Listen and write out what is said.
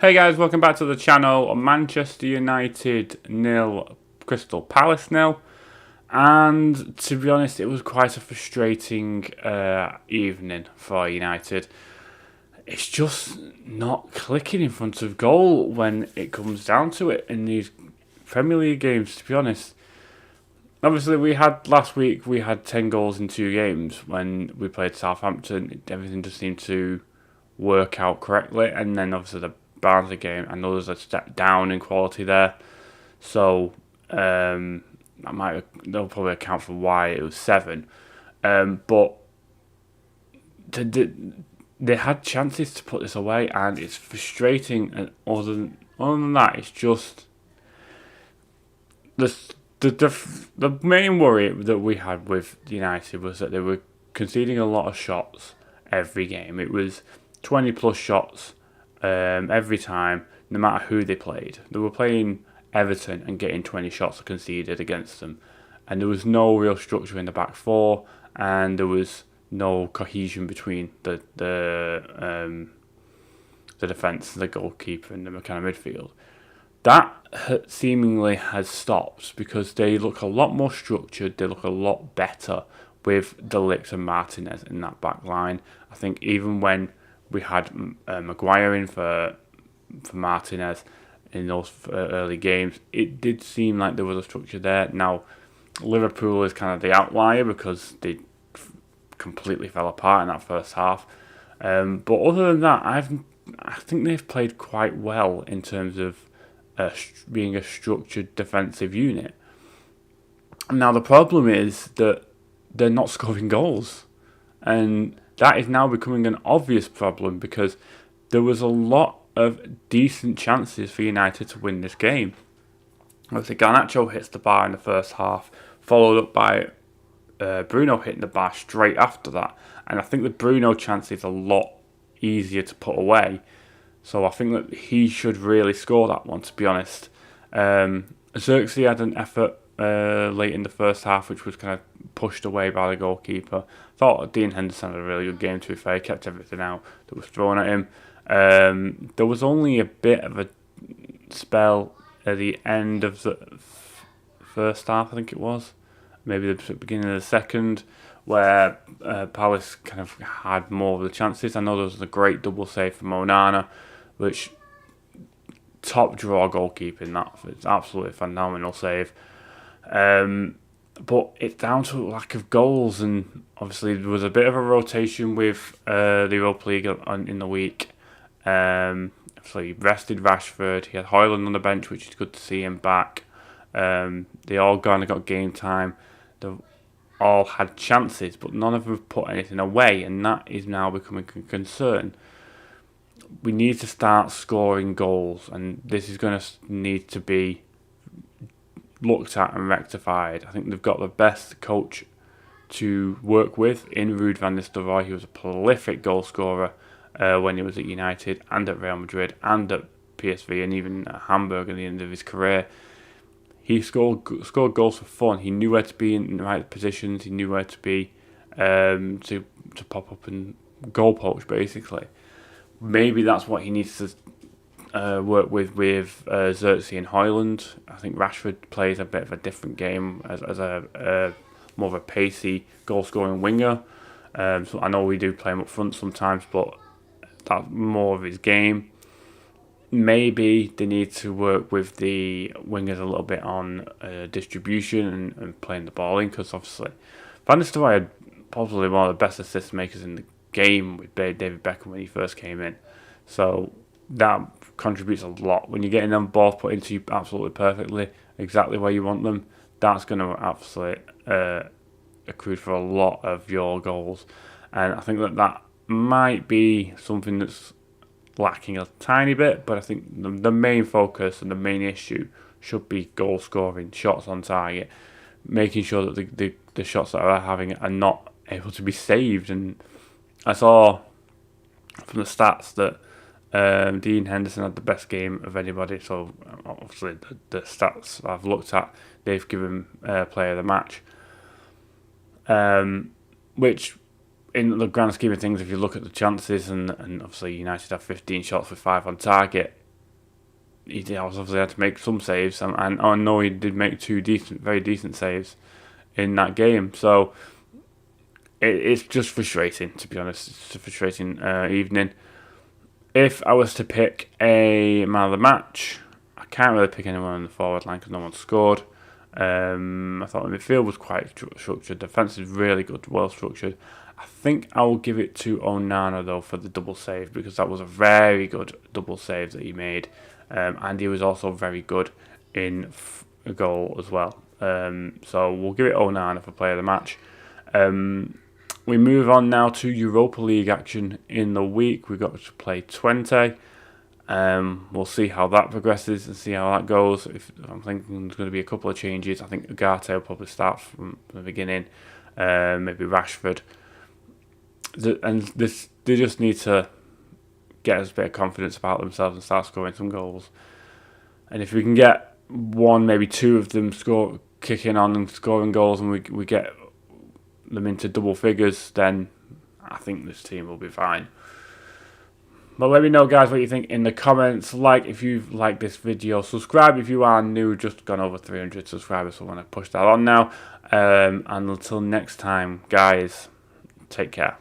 Hey guys, welcome back to the channel. Manchester United 0, Crystal Palace 0. And to be honest, it was quite a frustrating evening for United. It's just not clicking in front of goal when it comes down to it in these Premier League games, to be honest. Obviously, last week we had 10 goals in 2 games when we played Southampton. Everything just seemed to work out correctly, and then obviously the Barnsley game, I know there's a step down in quality there, so they'll probably account for why it was 7. But they had chances to put this away, and it's frustrating. And other than that, it's just the main worry that we had with United was that they were conceding a lot of shots every game. It was 20 plus shots every time, no matter who they played. They were playing Everton and getting 20 shots conceded against them, and there was no real structure in the back four, and there was no cohesion between the defence, the goalkeeper, and the kind of midfield. That seemingly has stopped because they look a lot more structured. They look a lot better with De Ligt and Martinez in that back line. I think even when we had Maguire in for Martinez in those early games, it did seem like there was a structure there. Now, Liverpool is kind of the outlier because they completely fell apart in that first half. But other than that, I think they've played quite well in terms of being a structured defensive unit. Now, the problem is that they're not scoring goals, and that is now becoming an obvious problem because there was a lot of decent chances for United to win this game. Obviously, Garnacho hits the bar in the first half, followed up by Bruno hitting the bar straight after that. And I think the Bruno chance is a lot easier to put away. So I think that he should really score that one, to be honest. Xerxes had an effort late in the first half, which was kind of pushed away by the goalkeeper. Thought Dean Henderson had a really good game, to be fair. He kept everything out that was thrown at him. There was only a bit of a spell at the end of the first half, I think it was. Maybe the beginning of the second, where Palace kind of had more of the chances. I know there was a great double save from Onana, which top draw goalkeeping. It's absolutely phenomenal save. But it's down to a lack of goals, and obviously there was a bit of a rotation with the Europa League in the week. So he rested Rashford. He had Højlund on the bench, which is good to see him back. They all kind of got game time. They've all had chances, but none of them have put anything away, and that is now becoming a concern. We need to start scoring goals, and this is going to need to be looked at and rectified. I think they've got the best coach to work with in Ruud van Nistelrooy. He was a prolific goal scorer when he was at United and at Real Madrid and at PSV and even at Hamburg at the end of his career. He scored goals for fun. He knew where to be in the right positions. He knew where to be to pop up and goal poach, basically. Maybe that's what he needs to work with Xerxes and Højlund. I think Rashford plays a bit of a different game as a more of a pacey goal-scoring winger. So I know we do play him up front sometimes, but that's more of his game. Maybe they need to work with the wingers a little bit on distribution and playing the ball in, because obviously Van Nistelrooy had probably one of the best assist makers in the game with David Beckham when he first came in. So that contributes a lot. When you're getting them balls put into you absolutely perfectly, exactly where you want them, that's going to absolutely accrue for a lot of your goals. And I think that might be something that's lacking a tiny bit, but I think the main focus and the main issue should be goal scoring, shots on target, making sure that the shots that are having are not able to be saved. And I saw from the stats that Dean Henderson had the best game of anybody, so obviously the stats I've looked at, they've given player of the match, which in the grand scheme of things, if you look at the chances, and obviously United have 15 shots with 5 on target, obviously had to make some saves, and I know he did make two very decent saves in that game. So it's just frustrating, to be honest. It's a frustrating evening. If I was to pick a man of the match, I can't really pick anyone on the forward line because no one scored. I thought the midfield was quite structured. Defence is really good, well structured. I think I will give it to Onana though for the double save, because that was a very good double save that he made, and he was also very good in a goal as well. So we'll give it Onana for player of the match. We move on now to Europa League action in the week. We've got to play 20. We'll see how that progresses and see how that goes. I'm thinking there's going to be a couple of changes. I think Ugarte will probably start from the beginning. Maybe Rashford. They just need to get us a bit of confidence about themselves and start scoring some goals. And if we can get one, maybe two of them kicking on and scoring goals, and we get them into double figures, then I think this team will be fine. But let me know, guys, what you think in the comments. Like if you like this video, subscribe if you are new. Just gone over 300 subscribers, so I want to push that on now. And until next time, guys, take care.